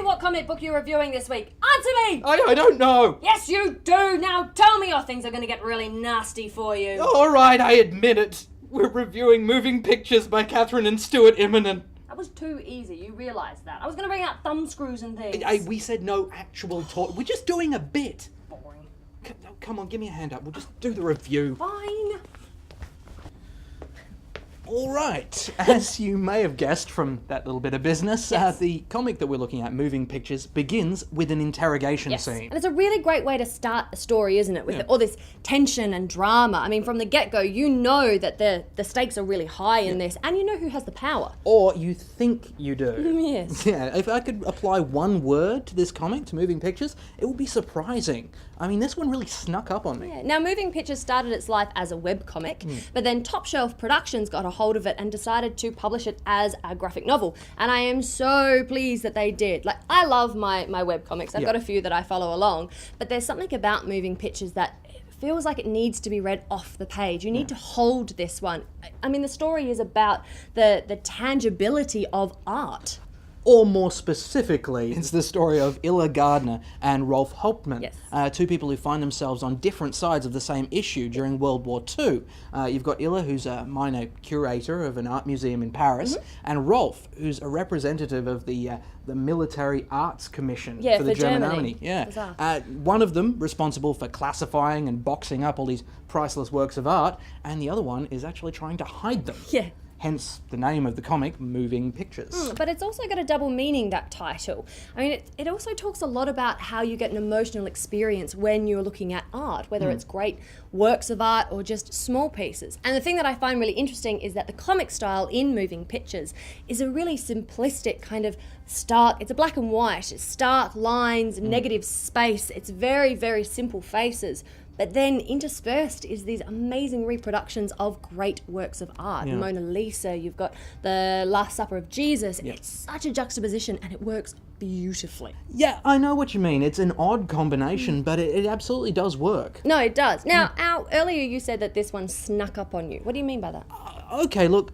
what comic book you're reviewing this week. Answer me! I don't know. Yes, you do. Now tell me or things are going to get really nasty for you. All right, I admit it. We're reviewing Moving Pictures by Catherine and Stuart Immonen. That was too easy. You realise that. I was going to bring out thumb screws and things. We said no actual talk. We're just doing a bit. Boring. Come on, give me a hand up. We'll just do the review. Fine. All right. As you may have guessed from that little bit of business, Yes. the comic that we're looking at, Moving Pictures, begins with an interrogation scene. And it's a really great way to start a story, isn't it? With all this tension and drama. I mean, from the get-go, you know that the stakes are really high in this, and you know who has the power. Or you think you do. Yes. Yeah, if I could apply one word to this comic, to Moving Pictures, it would be surprising. I mean, this one really snuck up on me. Yeah. Now, Moving Pictures started its life as a webcomic, but then Top Shelf Productions got a hold of it and decided to publish it as a graphic novel. And I am so pleased that they did. Like, I love my webcomics. I've got a few that I follow along, but there's something about Moving Pictures that feels like it needs to be read off the page. You need to hold this one. I mean, the story is about the tangibility of art. Or more specifically, it's the story of Illa Gardner and Rolf Hauptmann, Yes. two people who find themselves on different sides of the same issue during World War II. You've got Illa, who's a minor curator of an art museum in Paris, and Rolf, who's a representative of the Military Arts Commission for the German Army. Yeah, one of them responsible for classifying and boxing up all these priceless works of art, and the other one is actually trying to hide them. Yeah. Hence the name of the comic, Moving Pictures. But it's also got a double meaning, that title. I mean, it also talks a lot about how you get an emotional experience when you're looking at art, whether it's great works of art or just small pieces. And the thing that I find really interesting is that the comic style in Moving Pictures is a really simplistic kind of stark, it's a black and white, it's stark lines, negative space, it's very, very simple faces. But then interspersed is these amazing reproductions of great works of art. Yeah. Mona Lisa, you've got the Last Supper of Jesus. Yeah. It's such a juxtaposition and it works beautifully. Yeah, I know what you mean. It's an odd combination, but it absolutely does work. No, it does. Now, earlier you said that this one snuck up on you. What do you mean by that? Okay, look,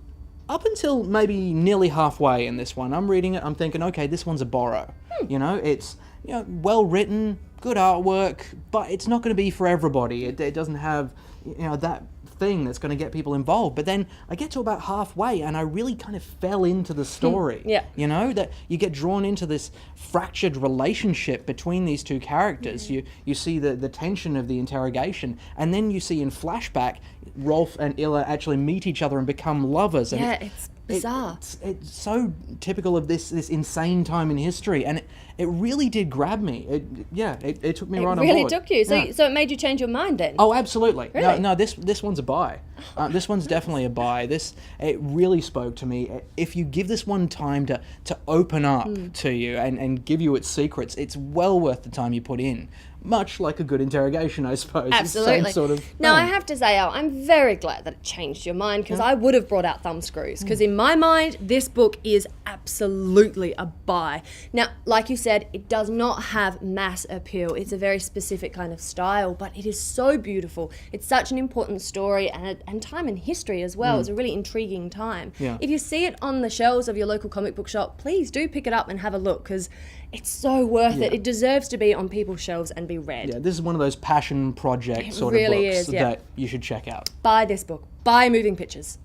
up until maybe nearly halfway in this one, I'm reading it, I'm thinking, okay, this one's a borrow. You know, it's well written, good artwork, but it's not going to be for everybody. It doesn't have that thing that's going to get people involved. But then I get to about halfway and I really kind of fell into the story. Yeah. That you get drawn into this fractured relationship between these two characters. You see the tension of the interrogation, and then you see in flashback Rolf and Illa actually meet each other and become lovers. And it's bizarre. It's so typical of this insane time in history, and it really did grab me. It took me right on board. It really took you. So it made you change your mind then? Oh, absolutely. Really? No, this one's a buy. This one's definitely a buy. It really spoke to me. If you give this one time to open up to you and give you its secrets, it's well worth the time you put in. Much like a good interrogation, I suppose. Absolutely. Same sort of now, I have to say, Al, I'm very glad that it changed your mind, because I would have brought out thumb screws, because in my mind, this book is absolutely a buy. Now, like you said, it does not have mass appeal. It's a very specific kind of style, but it is so beautiful. It's such an important story and time in history as well. It's a really intriguing time. Yeah. If you see it on the shelves of your local comic book shop, please do pick it up and have a look, because it's so worth it. It deserves to be on people's shelves and be read. Yeah, this is one of those passion project sort really of books is, yeah. that you should check out. Buy this book. Buy Moving Pictures.